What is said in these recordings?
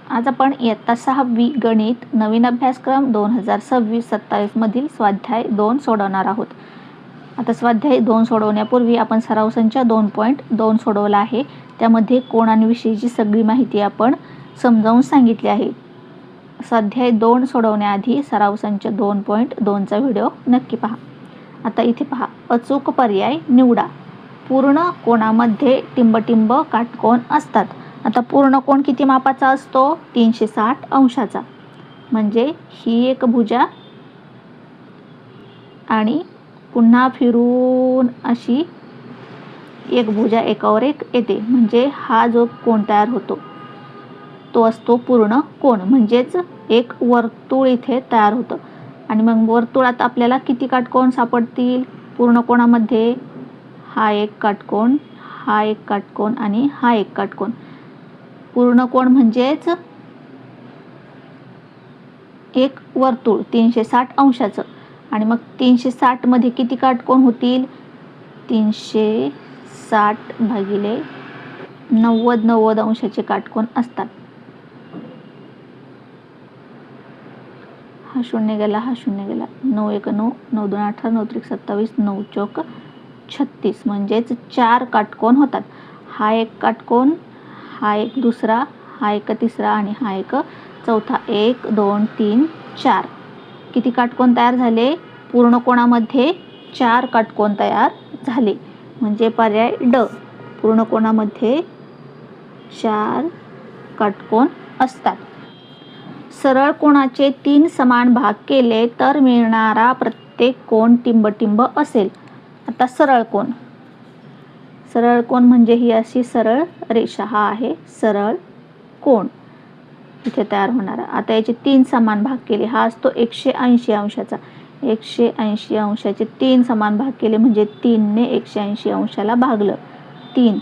आज आपण इयत्ता 6वी गणित नवीन अभ्यासक्रम 2026-27 मधील स्वाध्याय 2 सोडवणार आहोत. आता स्वाध्याय 2 सोडवण्यापूर्वी आपण सराव संच 2.2 सोडवला आहे. त्यामध्ये कोणांविषयीची सगळी माहिती आपण समजावून सांगितली आहे. स्वाध्याय 2 सोडवण्याआधी सराव संच 2.2चा व्हिडिओ नक्की पहा. आता इथे पहा, अचूक पर्याय निवडा. पूर्ण कोणामध्ये टिंबटिंब काटकोन असतात. आता पूर्ण कोण किती मापाचा असतो? 360 अंशाचा. म्हणजे ही एक भुजा आणि पुन्हा फिरून अशी एक भुजा एकावर एक येते. म्हणजे हा जो कोण तयार होतो तो असतो पूर्ण कोण. म्हणजेच एक वर्तुळ इथे तयार होतं. आणि मग वर्तुळात आपल्याला किती काटकोन सापडतील पूर्ण कोणामध्ये? हा एक काटकोन, हा एक काटकोन आणि हा एक काटकोन. पूर्ण कोण म्हणजेच एक वर्तुळ 360 अंशाचं. आणि मग 360 मध्ये किती काटकोन होतील? 360 भागिले 90 अंशाचे काटकोन असतात. हा शून्य गेला, हा शून्य गेला. 9 1 9, 9 2 18, 9 3 27, 9 4 36. म्हणजेच 4 काटकोन होतात. हा एक काटकोन, हा एक दुसरा, हा एक तिसरा आणि हा एक चौथा. 1 2 3 4. किती काटकोन तयार झाले? पूर्ण कोणामध्ये 4 काटकोन तयार झाले. म्हणजे पर्याय ड. पूर्ण कोणामध्ये 4 काटकोन असतात. सरळ कोणाचे 3 समान भाग केले तर मिळणारा प्रत्येक कोण टिंबटिंब असेल. आता सरळ कोण. सरळ कोण म्हणजे ही अशी सरळ रेषा. हा आहे सरळ कोण इथे तयार होणारा. आता याचे 3 समान भाग केले. हा असतो 180 अंशाचा. 180 अंशाचे 3 समान भाग केले म्हणजे 3 ने 180 अंशाला भागलं. 3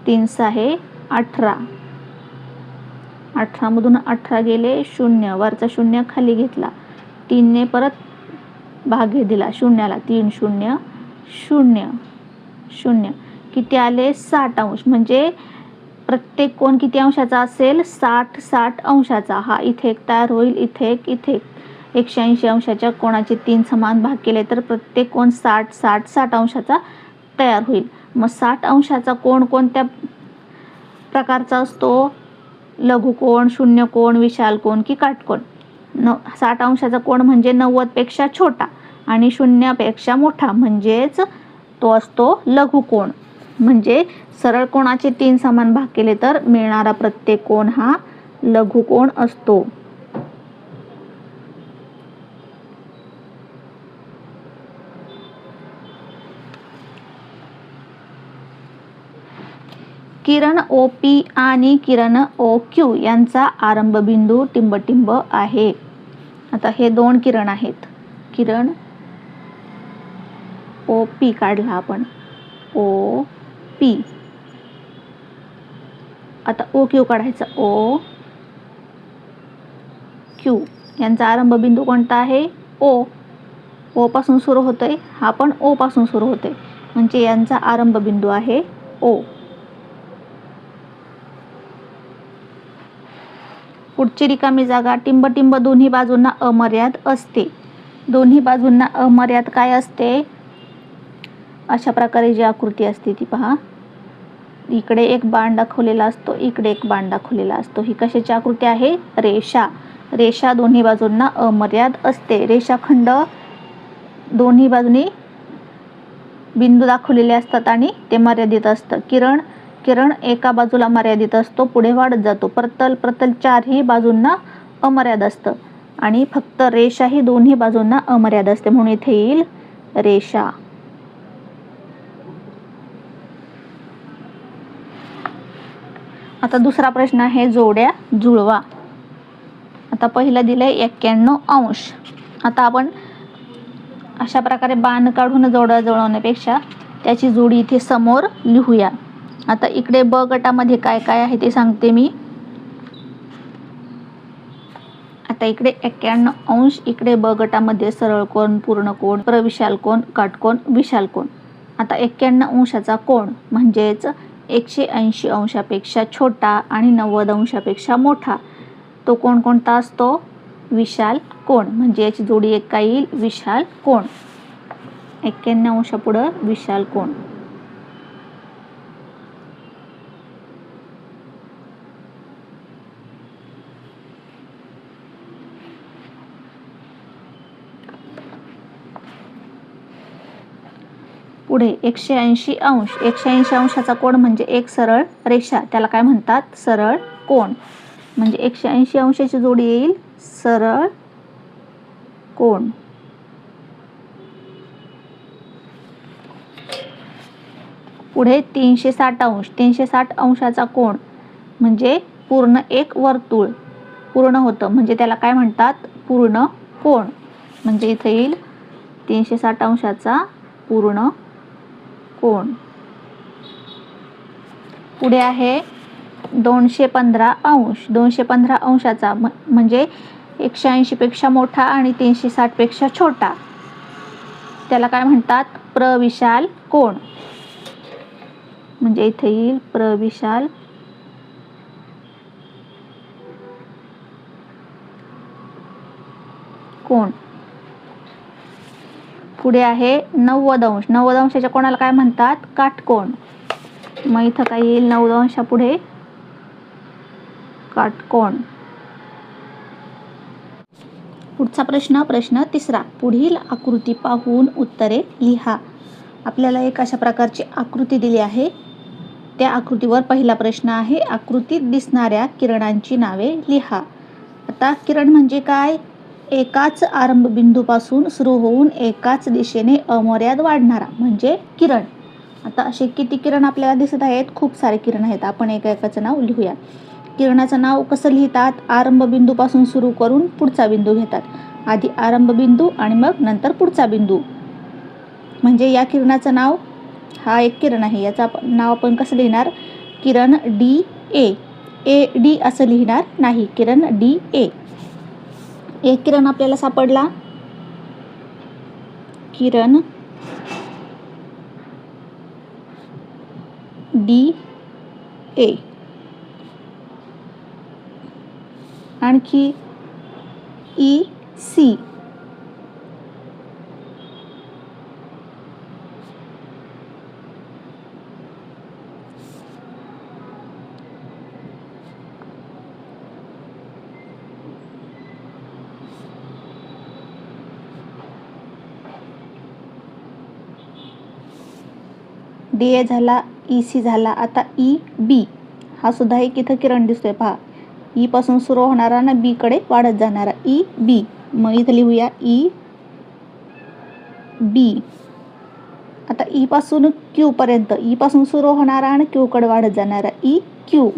3 6 18. 18 मधून 18 गेले, 0 वरचा 0 खाली घेतला. 3 ने परत भाग दिला शून्याला. 3 0 0 0. किती आले? 60 अंश. म्हणजे प्रत्येक कोण किती अंशाचा असेल? 60 अंशाचा. हा इथे एक तयार होईल, इथे एक, इथे एक. 180 अंशाच्या कोणाचे 3 समान भाग केले तर प्रत्येक कोण 60 अंशाचा तयार होईल. मग 60 अंशाचा कोण कोणत्या प्रकारचा असतो? लघुकोण, शून्यकोण, विशाल कोण की काटकोण? 60 अंशाचा कोण म्हणजे 90 पेक्षा छोटा आणि 0 पेक्षा मोठा. म्हणजेच तो असतो लघुकोण. म्हणजे सरळ कोणाचे 3 समान भाग केले तर मिळणारा प्रत्येक कोण हा लघुकोण असतो. किरण OP आणि किरण OQ यांचा आरंभबिंदू टिंबटिंब आहे. आता हे 2 किरण आहेत. किरण OP काढला आपण. OP. आता OQ काढायचा. OQ यांचा आरंभबिंदू कोणता आहे? O. O पासून सुरू होतोय. हा पण O पासून सुरू होतोय. म्हणजे यांचा आरंभबिंदू आहे O. पुढची रिकामी जागा. टिंबटिंब दोन्ही बाजूंना अमर्याद असते. दोन्ही बाजूंना अमर्याद काय असते? अशा प्रकारे जी आकृती असते ती पहा. इकडे एक बाण दाखवलेला असतो, इकडे एक बाण दाखवलेला असतो. ही कशाची आकृती आहे? रेषा. रेषा दोन्ही बाजूंना अमर्याद असते. रेषाखंड दोन्ही बाजूनी बिंदू दाखवलेले असतात आणि ते मर्यादित असतं. किरण एका बाजूला मर्यादित असतो, पुढे वाढत जातो. प्रतल 4ही बाजूंना अमर्याद असतं आणि फक्त रेषा ही दोन्ही बाजूंना अमर्याद असते. म्हणून इथे येईल रेषा. आता दुसरा प्रश्न आहे जोड्या जुळवा. आता पहिलं दिलंय 91 अंश. आता आपण अशा प्रकारे बाण काढून जोड्या जुळवण्यापेक्षा त्याची जोडी इथे समोर लिहूया. आता इकडे ब गटामध्ये काय काय आहे ते सांगते मी. आता इकडे 91 अंश, इकडे ब गटामध्ये सरळ कोण, पूर्ण कोण, प्रविशाल कोण, काटकोन, विशाल कोण. आता 91 अंशाचा कोण म्हणजेच 180 अंशापेक्षा छोटा आणि 90 अंशापेक्षा मोठा. तो कोण कोणता असतो? विशाल कोण. म्हणजे याची जोडी एक काय येईल? विशाल कोण. 91 अंशापुढं विशाल कोण. पुढे 180 अंश. 180 अंशाचा कोन म्हणजे एक सरळ रेषा, त्याला काय म्हणतात? सरळ कोन. म्हणजे 180 अंशाची जोडी येईल सरळ कोन. पुढे 360 अंश. 360 अंशाचा कोन म्हणजे पूर्ण एक वर्तुळ पूर्ण होतं, म्हणजे त्याला काय म्हणतात? पूर्ण कोन. म्हणजे इथे येईल 360 अंशाचा पूर्ण कोन. पुढे आहे 215 अंश. 215 अंशाचा म्हणजे 180 पेक्षा मोठा आणि 360 पेक्षा छोटा, त्याला काय म्हणतात? प्रविशाल कोन. म्हणजे इथे येईल प्रविशाल कोन. पुढे आहे 90 अंश. 90 अंशाच्या कोणाला काय म्हणतात? काटकोन. मग इथं काय येईल? 90 अंशापुढे काटकोन. पुढचा प्रश्न, प्रश्न तिसरा. पुढील आकृती पाहून उत्तरे लिहा. आपल्याला एक अशा प्रकारची आकृती दिली आहे. त्या आकृतीवर पहिला प्रश्न आहे, आकृतीत दिसणाऱ्या किरणांची नावे लिहा. आता किरण म्हणजे काय? एकाच आरंभ बिंदूपासून सुरू होऊन एकाच दिशेने अमर्याद वाढणारा म्हणजे किरण. आता असे किती किरण आपल्याला दिसत आहेत? खूप सारे किरण आहेत. आपण एकाचं नाव लिहूया. किरणाचं नाव कसं लिहितात? आरंभ बिंदूपासून सुरू करून पुढचा बिंदू घेतात. आधी आरंभ बिंदू आणि मग नंतर पुढचा बिंदू. म्हणजे या किरणाचं नाव, हा एक किरण आहे, याचं नाव आपण कसं लिहिणार? किरण डी ए. ए डी असं लिहिणार नाही, किरण डी ए. एक किरण आपल्याला सापडला, किरण डी ए. आणखी ई सी. डी ए झाला, ई सी झाला. आता ई बी. हा सुद्धा एक इथं किरण दिसतोय पहा. ई पासून सुरू होणारा ना बी कडे वाढत जाणारा, ई बी. मग इथं लिहूया ई बी. आता ई पासून क्यू पर्यंत, ई पासून सुरू होणारा आणि क्यू कडे वाढत जाणारा, ई क्यू.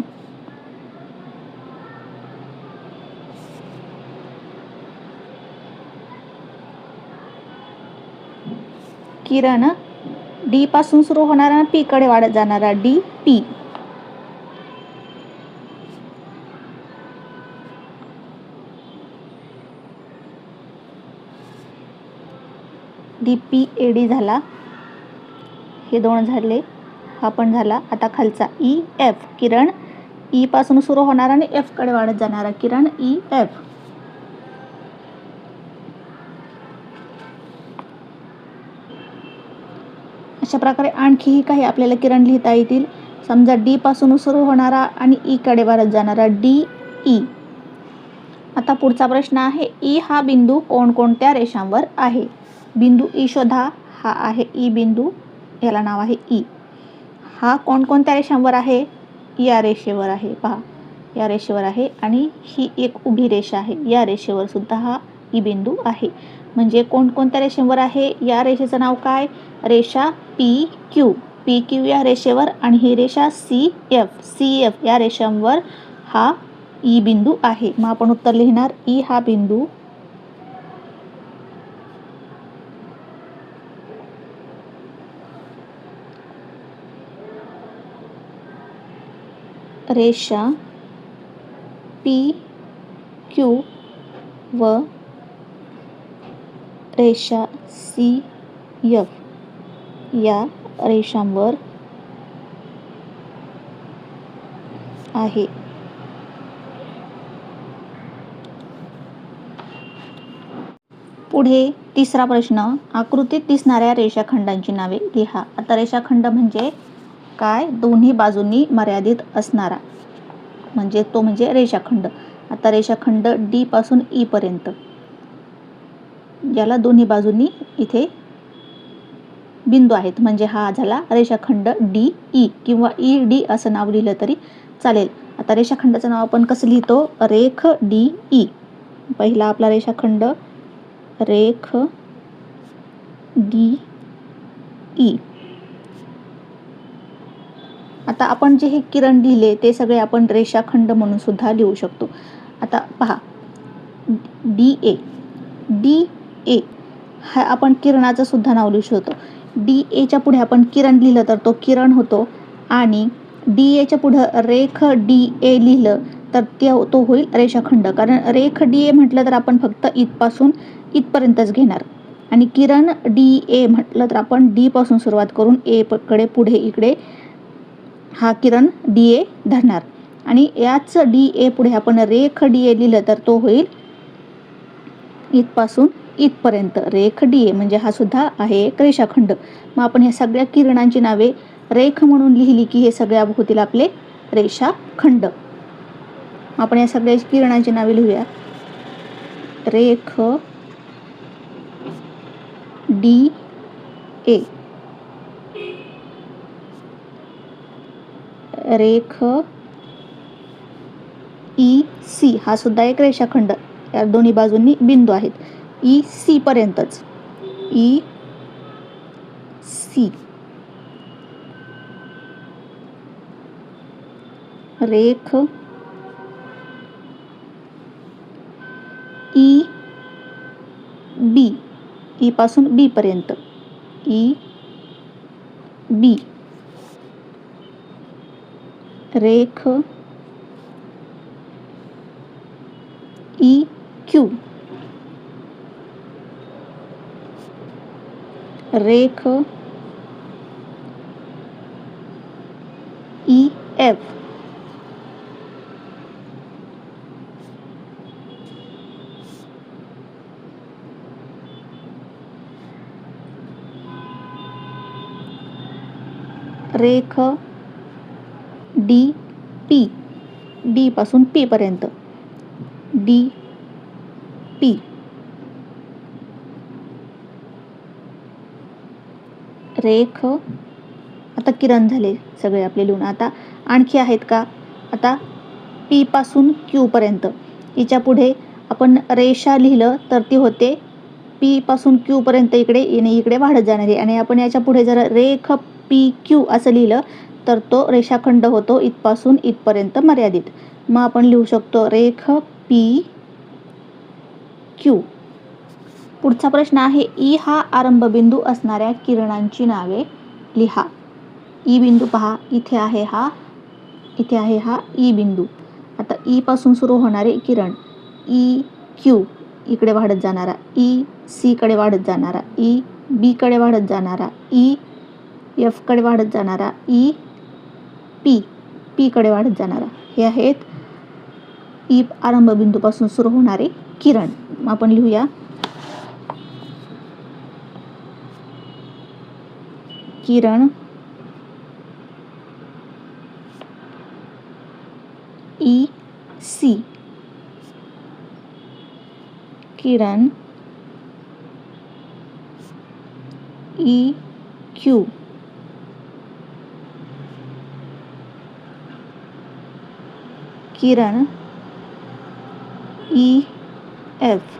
किरण डी पासून सुरू होणारा आणि पी कडे वाढत जाणारा, D P. D P A D झाला. हे दोन झाले, हा पण झाला. आता खालचा ई एफ. किरण ई पासून सुरू होणारा आणि एफ कडे वाढत जाणारा, किरण ई एफ. अशा प्रकारे आणखीही काही आपल्याला किरण लिहिता येतील. समजा डी पासून सुरू होणारा आणि ई कडे वाढत जाणारा, डी ई. आता पुढचा प्रश्न आहे, ई हा बिंदू कोणकोणत्या रेषांवर आहे? बिंदू ई शोधा. हा आहे ई बिंदू, याला नाव आहे ई. हा कोणकोणत्या रेषांवर आहे? या रेषेवर आहे पहा, या रेषेवर आहे. आणि ही एक उभी रेषा आहे, या रेषेवर सुद्धा हा ई बिंदू आहे. म्हणजे कोणकोणत्या रेषेवर आहे? या रेषेचं नाव काय? रेषा पी क्यू. पी क्यू या रेषेवर. आणि ही रेषा सी एफ. सी एफ या रेषांवर हा ई बिंदू आहे. मग आपण उत्तर लिहिणार, ई हा बिंदू रेषा पी क्यू व रेषा सी एफ या रेषांवर आहे. पुढे तिसरा प्रश्न, आकृतीत दिसणाऱ्या रेषाखंडांची नावे लिहा. आता रेषाखंड म्हणजे काय? दोन्ही बाजूंनी मर्यादित असणारा म्हणजे तो म्हणजे रेषाखंड. आता रेषाखंड डी पासून ई पर्यंत, ज्याला दोन्ही बाजूंनी इथे बिंदू आहेत, म्हणजे हा झाला रेषाखंड डी ई किंवा ई डी असं नाव लिहिलं तरी चालेल. आता रेषाखंडाचं नाव आपण कसं लिहितो? रेख डी ई. पहिला आपला रेषाखंड रेख डी ई. आता आपण जे हे किरण लिहिले ते सगळे आपण रेषाखंड म्हणून सुद्धा लिहू शकतो. आता पहा, डी ए हा आपण किरणाचं सुद्धा नाव लिहू शकतो. डी एच्या पुढे आपण किरण लिहिलं तर तो किरण होतो, आणि डी एच्या पुढं रेख डी ए लिहिलं तर तो होईल रेषाखंड. कारण रेख डी ए म्हटलं तर आपण फक्त इथपासून इथपर्यंतच घेणार, आणि किरण डी ए म्हटलं तर आपण डी पासून सुरुवात करून ए कडे पुढे इकडे हा किरण डी ए धरणार, आणि याच डी ए पुढे आपण रेख डी ए लिहिलं तर तो होईल इथपासून इथपर्यंत रेख डी ए, म्हणजे हा सुद्धा आहे एक रेषाखंड. मग आपण ह्या सगळ्या किरणांची नावे रेख म्हणून लिहिली की हे सगळ्या होतील आपले रेषाखंड. आपण या सगळ्या किरणांची नावे लिहूया. रेख डी ए, रेख ई सी, हा सुद्धा एक रेषाखंड. या दोन्ही बाजूंनी बिंदू आहेत ई सी पर्यंतच. E C. रेख ई बी, ई पासून बी पर्यंत. E B. रेख ई क्यू, रेख ई एफ, रेख डी पी, डी पासून पी पर्यंत. D P. रेख, आता किरण झाले सगळे आपले लिहून. आता आणखी आहेत का? आता पी पासून क्यू पर्यंत. हिच्या पुढे आपण रेषा लिहिलं तर ती होते पी पासून क्यू पर्यंत इकडे वाढत जाणारी, आणि आपण याच्या पुढे जर रेख पी क्यू असं लिहिलं तर तो रेषाखंड होतो इथपासून इथपर्यंत मर्यादित. मग आपण लिहू शकतो रेख पी क्यू. पुढचा प्रश्न आहे, ई हा आरंभबिंदू असणाऱ्या किरणांची नावे लिहा. ई बिंदू पहा, इथे आहे हा ई बिंदू. आता ई पासून सुरू होणारे किरण ई क्यू, इकडे वाढत जाणारा, ई सी कडे वाढत जाणारा, ई बी कडे वाढत जाणारा, ई एफ कडे वाढत जाणारा, ई पी कडे वाढत जाणारा. हे आहेत ई आरंभबिंदूपासून सुरू होणारे किरण. आपण लिहूया किरण ई सी, किरण ई क्यू, किरण ई एफ,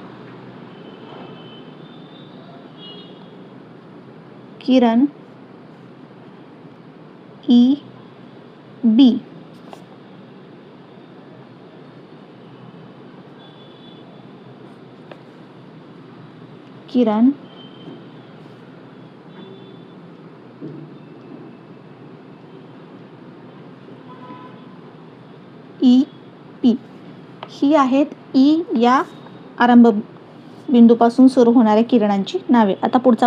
किरण ई बी, किरण ई पी. ही आहेत ई या आरंभ बिंदूपासून सुरू होणाऱ्या किरणांची नावे. आता पुढचा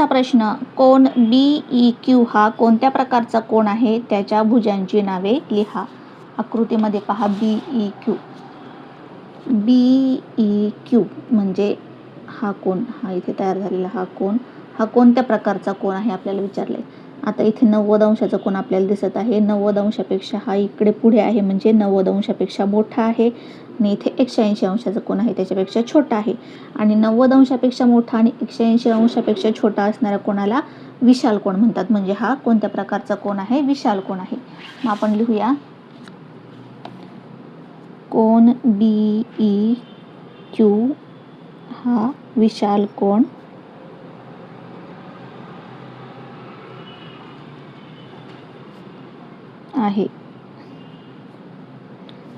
प्रश्न, कोन BEQ हा कोणत्या प्रकारचा कोन आहे? त्याच्या भुजांची नावे लिहा. आकृतीमध्ये पहा BEQ. BEQ म्हणजे हा कोण, हा इथे तयार झालेला हा कोण, हा कोणत्या प्रकारचा कोण आहे आपल्याला विचारले. आता इथे 90 अंशाचा कोण आपल्याला दिसत आहे. 90 अंशापेक्षा हा इकडे पुढे आहे म्हणजे 90 अंशापेक्षा मोठा आहे. आणि इथे 180 अंशाचा कोण आहे त्याच्यापेक्षा छोटा आहे. आणि 90 अंशापेक्षा मोठा आणि 180 अंशापेक्षा छोटा असणाऱ्या कोणाला विशाल कोण म्हणतात. म्हणजे हा कोणत्या प्रकारचा कोण आहे, विशाल कोण आहे. मग आपण लिहूया कोण BEQ हा विशाल कोण आहे.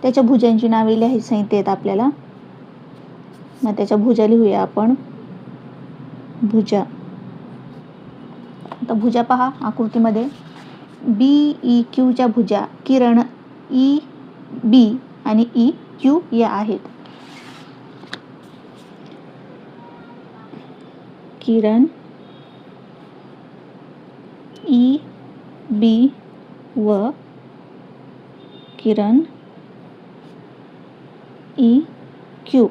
त्याच्या भुजांची नावे लिहायची सांगितलीत आपल्याला. मग त्याच्या भुजा लिहूया आपण. भुजा. आता भुजा पहा आकृतीमध्ये. BEQच्या भुजा किरण EB आणि EQ या आहेत. किरण EB व किरण EQ.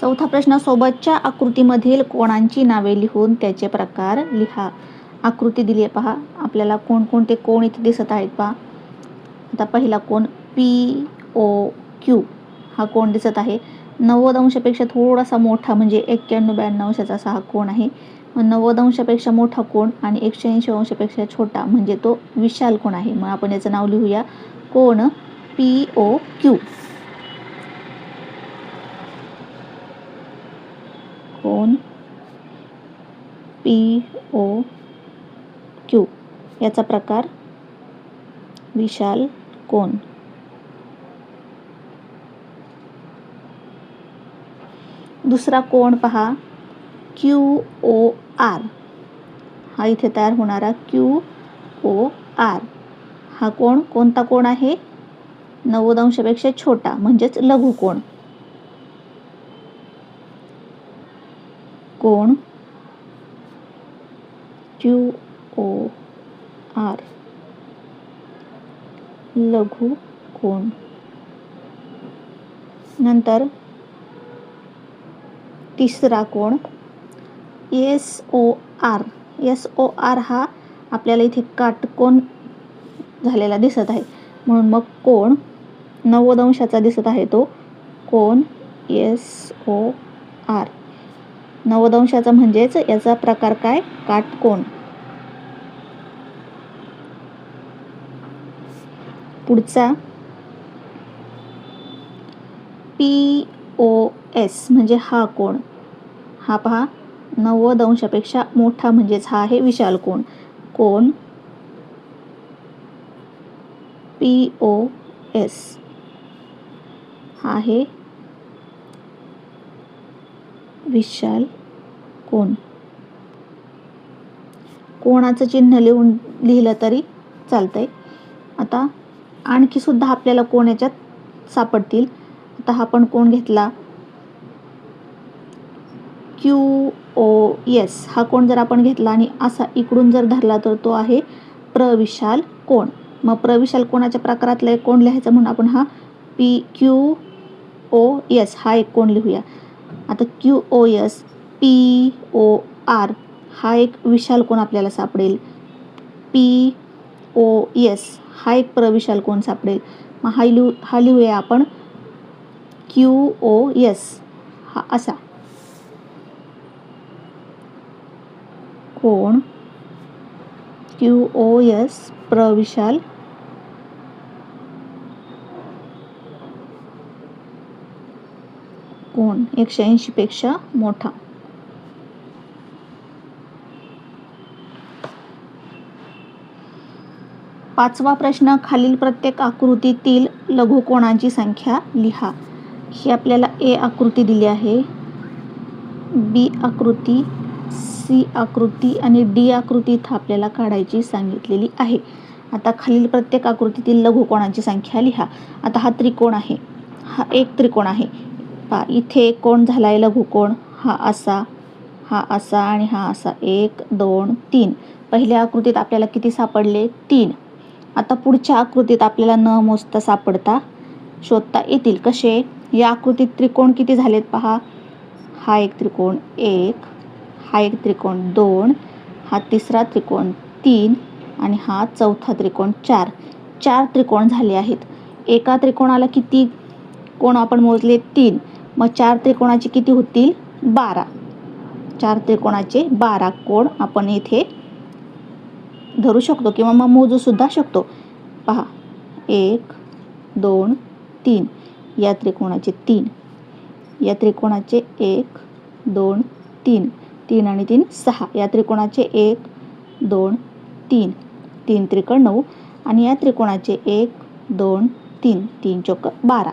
चौथा प्रश्न, सोबतच्या आकृतीमधील कोणांची नावे लिहून त्याचे प्रकार लिहा. आकृती दिली आहे पहा. आपल्याला कोणकोणते कोण इथे दिसत आहेत पहा. आता पहिला कोण POQ हा कोण दिसत आहे. 90 अंशापेक्षा थोडासा मोठा म्हणजे 91-92 अंशाचा असा हा कोण आहे. मग 90 अंशापेक्षा मोठा कोण आणि 180 अंशापेक्षा छोटा म्हणजे तो विशाल कोण आहे. मग आपण याचं नाव लिहूया कोण POQ. कोण POQ याचा प्रकार विशाल कोण. दुसरा कोण पहा QOR. हा इथे तयार होणारा QOR हा कोण कोणता कोण आहे. 90 अंशापेक्षा छोटा म्हणजेच लघु कोण. कोण QOR लघु कोण. नंतर तिसरा कोण SOR. SOR हा आपल्याला इथे काटकोन झालेला दिसत आहे म्हणून मग कोण 90 अंशाचा दिसत आहे तो कोण SOR. 90 अंशाचा म्हणजेच याचा प्रकार काय काटकोन. पुढचा POS म्हणजे हा कोण. हा पहा 90 अंशापेक्षा मोठा म्हणजेच हा आहे विशाल कोण. कोण POS हा आहे विशाल कोण. कोणाचं चिन्ह लिहिलं तरी चालतंय. आता आणखी सुद्धा आपल्याला कोण याच्यात सापडतील. आता हा पण कोण घेतला QOS हा कोण जर आपण घेतला आणि असा इकडून जर धरला तर तो आहे प्रविशाल कोण. मग प्रविशाल कोणाच्या प्रकारातला एक कोण लिहायचा म्हणून आपण हा QOS हा एक कोण लिहूया. आता QOS POR हा एक विशाल कोण आपल्याला सापडेल. POS हा एक प्रविशाल कोण सापडेल. मग हा लिहूया आपण QOS हा असा कोण QOS प्रविशाल कोण 180 पेक्षा मोठा. पाचवा प्रश्न, खालील प्रत्येक आकृतीतील लघुकोणांची संख्या लिहा. ही आपल्याला A आकृती दिली आहे, B आकृती, C आकृती आणि D आकृती इथं आपल्याला काढायची सांगितलेली आहे. आता खालील प्रत्येक आकृतीतील लघुकोणांची संख्या लिहा. आता हा त्रिकोण आहे, हा एक त्रिकोण आहे. पहा इथे एक कोण झाला आहे लघुकोण. हा असा आणि हा असा 1 2 3. पहिल्या आकृतीत आपल्याला किती सापडले 3. आता पुढच्या आकृतीत आपल्याला न मोजता सापडता शोधता येतील. कसे? या आकृतीत त्रिकोण किती झालेत पहा. हा एक त्रिकोण 1, हा एक त्रिकोण 2, हा तिसरा त्रिकोण 3 आणि हा चौथा त्रिकोण 4. 4 त्रिकोण झाले आहेत. एका त्रिकोणाला किती कोण आपण मोजले? 3. मग 4 त्रिकोणाचे किती होतील? 12. 4 त्रिकोणाचे 12 कोण आपण इथे धरू शकतो किंवा मग मोजू सुद्धा शकतो. पहा, 1, 2, 3. या त्रिकोणाचे 3, या त्रिकोणाचे 1, 2, 3, 3 आणि 3 6. या त्रिकोणाचे 1, 2, 3, 3 त्रिकोण 9 आणि या त्रिकोणाचे 1, 2, 3, 3 चौक 12.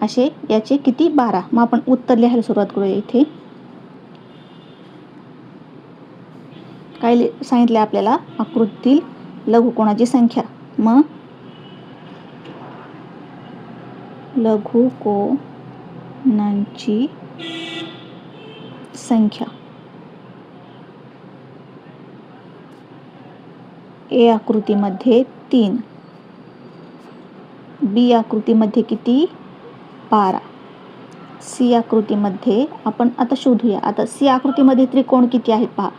असे याचे किती? 12. मग आपण उत्तर लिहायला सुरुवात करूया. इथे काय सांगितले आपल्याला? आकृतीतील लघुकोणाची संख्या. मग लघुकोनांची संख्या ए आकृतीमध्ये 3, बी आकृतीमध्ये किती? 12. सी आकृतीमध्ये आपण आता शोधूया. आता सी आकृतीमध्ये त्रिकोण किती आहेत पहा.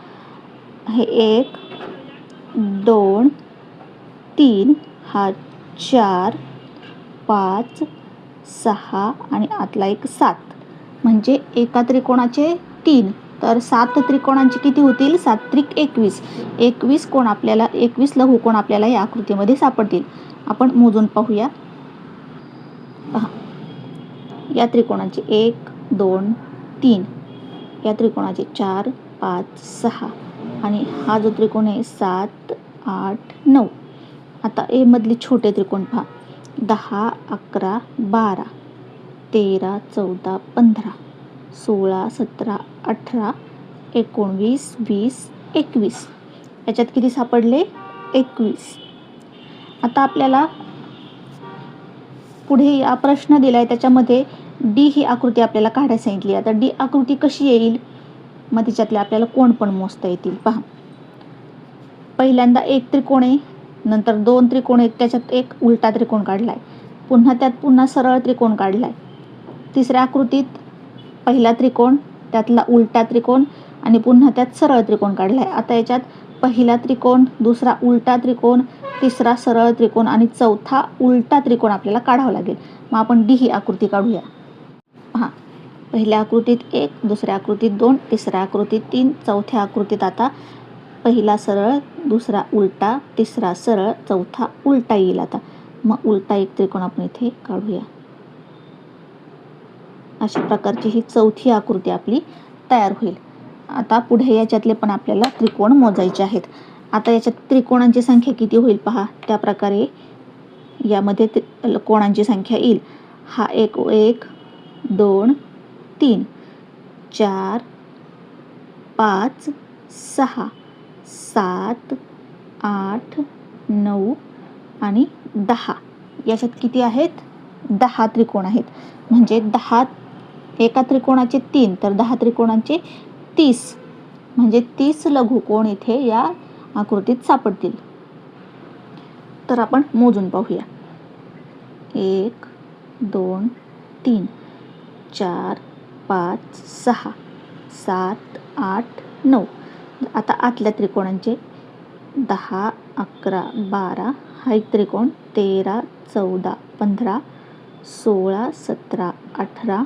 हे 1, 2, 3, हा 4, 5, 6 आणि आतला एक 7. म्हणजे एका त्रिकोणाचे 3, तर 7 त्रिकोणांचे किती होतील? 7 त्रिक 21. 21 कोण आपल्याला 21 लघुकोण आपल्याला या आकृतीमध्ये सापडतील. आपण मोजून पाहूया. पहा, या त्रिकोणाचे 1, 2, 3, या त्रिकोणाचे 4, 5, 6 आणि हा जो त्रिकोण आहे 7, 8, 9. आता ए मधले छोटे त्रिकोण पहा. 10, 11, 12, 13, 14, 15, 16, 17, 18, 19, 20, 21. याच्यात किती सापडले? 21. आता आपल्याला पुढे हा प्रश्न दिलाय, त्याच्यामध्ये डी ही आकृती आपल्याला काढायला सांगितली. आता डी आकृती कशी येईल? मग त्याच्यातले आपल्याला कोण पण मोजता येतील. पहा, पहिल्यांदा एक त्रिकोण आहे, नंतर 2 त्रिकोण आहेत, त्याच्यात एक उलटा त्रिकोण काढलाय, पुन्हा त्यात पुन्हा सरळ त्रिकोण काढलाय. तिसऱ्या आकृतीत पहिला त्रिकोण, त्यातला उलटा त्रिकोण आणि पुन्हा त्यात सरळ त्रिकोण काढलाय. आता याच्यात पहिला त्रिकोण, दुसरा उलटा त्रिकोण, तिसरा सरळ त्रिकोण आणि चौथा उलटा त्रिकोण आपल्याला काढावा लागेल. मग आपण डी ही आकृती काढूया. पहा, पहिल्या आकृतीत 1, दुसऱ्या आकृतीत 2, तिसऱ्या आकृतीत 3, चौथ्या आकृतीत आता पहिला सरळ, दुसरा उलटा, तिसरा सरळ, चौथा उलटा येईल. आता मग उलटा एक त्रिकोण आपण इथे काढूया. अशा प्रकारची ही चौथी आकृती आपली तयार होईल. आता पुढे याच्यातले पण आपल्याला त्रिकोण मोजायचे आहेत. आता याच्यात त्रिकोणांची संख्या किती होईल पहा. त्या प्रकारे यामध्ये कोणांची संख्या येईल. हा 1, 2, 3, 4, 5, 6, 7, 8, 9 आणि 10. याच्यात किती आहेत? 10 त्रिकोण आहेत. म्हणजे 10 एका त्रिकोणाचे 3, तर 10 त्रिकोणांचे 30. म्हणजे 30 लघुकोण इथे या आकृतीत सापडतील. तर आपण मोजून पाहूया. 1, 2, 3, 4, 5, 6, 7, 8, 9. आता आतल्या त्रिकोणांचे 10, 11, 12, हा एक त्रिकोण 13, 14, 15, 16, 17, 18,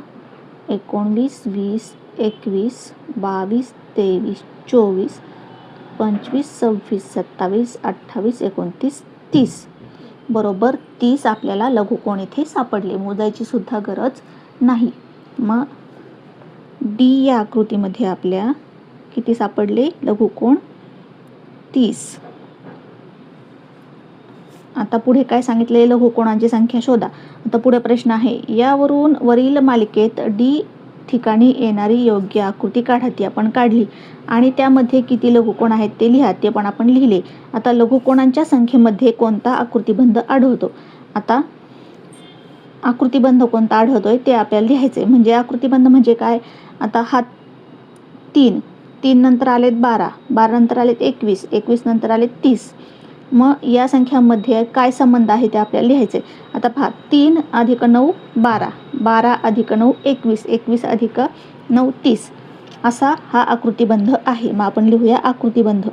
19, 20, 21, 22, 23, 24, 25, 26, 27, 28, 29, 30. बरोबर 30 आपल्याला लघुकोण इथे सापडले. मोजायची सुद्धा गरज नाही. मग डी या आकृतीमध्ये आपल्या किती सापडले? लघुकोण 30. आता पुढे काय सांगितले? लघुकोणांची संख्या शोधा. आता पुढे प्रश्न आहे, यावरून वरील मालिकेत डी ठिकाणी येणारी योग्य आकृती काढा. ती आपण काढली आणि त्यामध्ये किती लघुकोण आहेत ते लिहा. ते पण आपण लिहिले. आता लघुकोणांच्या संख्येमध्ये कोणता आकृतिबंध आढळतो? आता आकृतिबंध कोणता आढळतोय ते आपल्याला लिहायचे. म्हणजे आकृतिबंध म्हणजे काय? आता हा 3 नंतर आलेत 12, 12 नंतर आलेत 21, 21 नंतर आलेत 30. मग या संख्यांमध्ये काय संबंध आहे ते आपल्याला लिहायचे. आता पहा, 3 + 9 12, 12 + 9 21, 21 + 9 30 असा हा आकृतिबंध आहे. मग आपण लिहूया आकृतिबंध.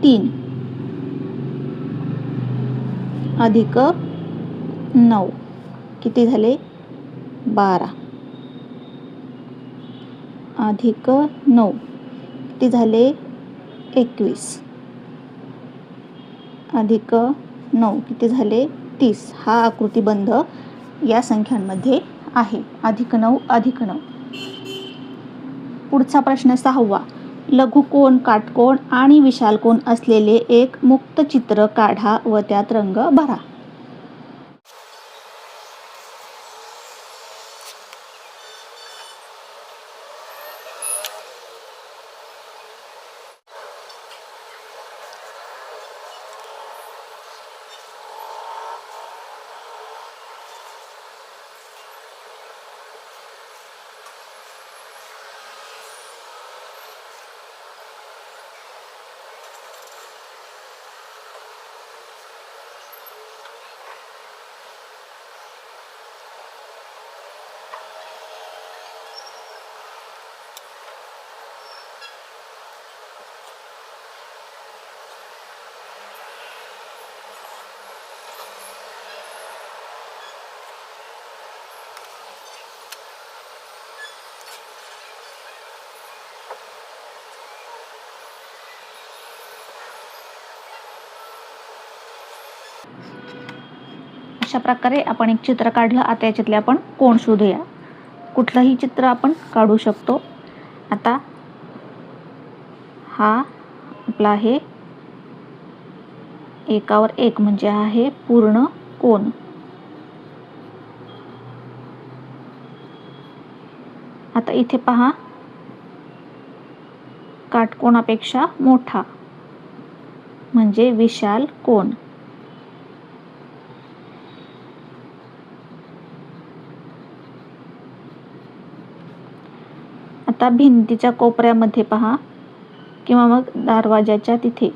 तीन अधिक 9 किती झाले? 12 अधिक 9 किती झाले? 21 अधिक 9 किती झाले? 30. हा आकृतिबंध या संख्यांमध्ये आहे. +9 + 9. पुढचा प्रश्न 6वा. लघुकोन, काटकोन आणि विशाल कोन असलेले एक मुक्त चित्र काढा व त्यात रंग भरा. अशा प्रकारे आपण एक चित्र काढलं. आता याच्यातले आपण कोण शोधूया. कुठलंही चित्र आपण काढू शकतो. आता हा आपला आहे एकावर एक म्हणजे आहे पूर्ण कोन. आता इथे पहा, काटकोनापेक्षा मोठा म्हणजे विशाल कोन. आता भिंतीच्या कोपऱ्यामध्ये पहा किंवा मग दरवाजाच्या तिथे,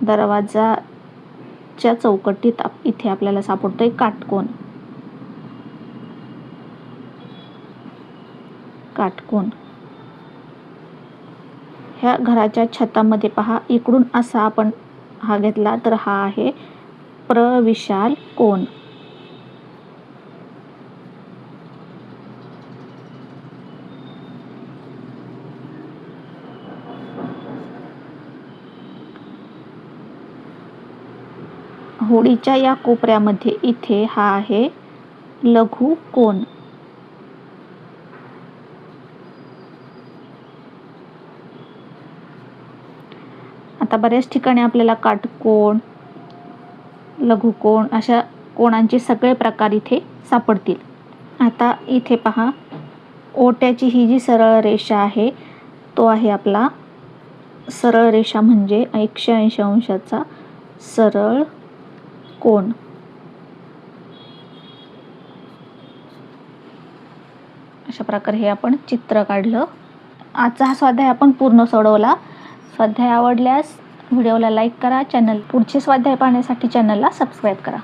दरवाजाच्या चौकटीत इथे आपल्याला सापडतोय काटकोन. काटकोन. ह्या घराच्या छतामध्ये पहा, इकडून असा आपण हा घेतला तर हा आहे प्रविशाल कोन. होडीच्या या कोपऱ्यामध्ये इथे हा आहे लघु कोन. आता बऱ्याच ठिकाणी आपल्याला काटकोन, लघुकोन अशा कोणांचे सगळे प्रकार इथे सापडतील. आता इथे पहा, ओट्याची ही जी सरळ रेषा आहे तो आहे आपला सरळ रेषा म्हणजे 180 अंशाचा सरळ कोन. अशा प्रकारे हे आपण चित्र काढलं. आजचा हा स्वाध्याय आपण पूर्ण सोडवला. स्वाध्याय आवडल्यास व्हिडिओला लाईक करा. पुढचे स्वाध्याय पाहण्यासाठी चॅनलला सबस्क्राईब करा.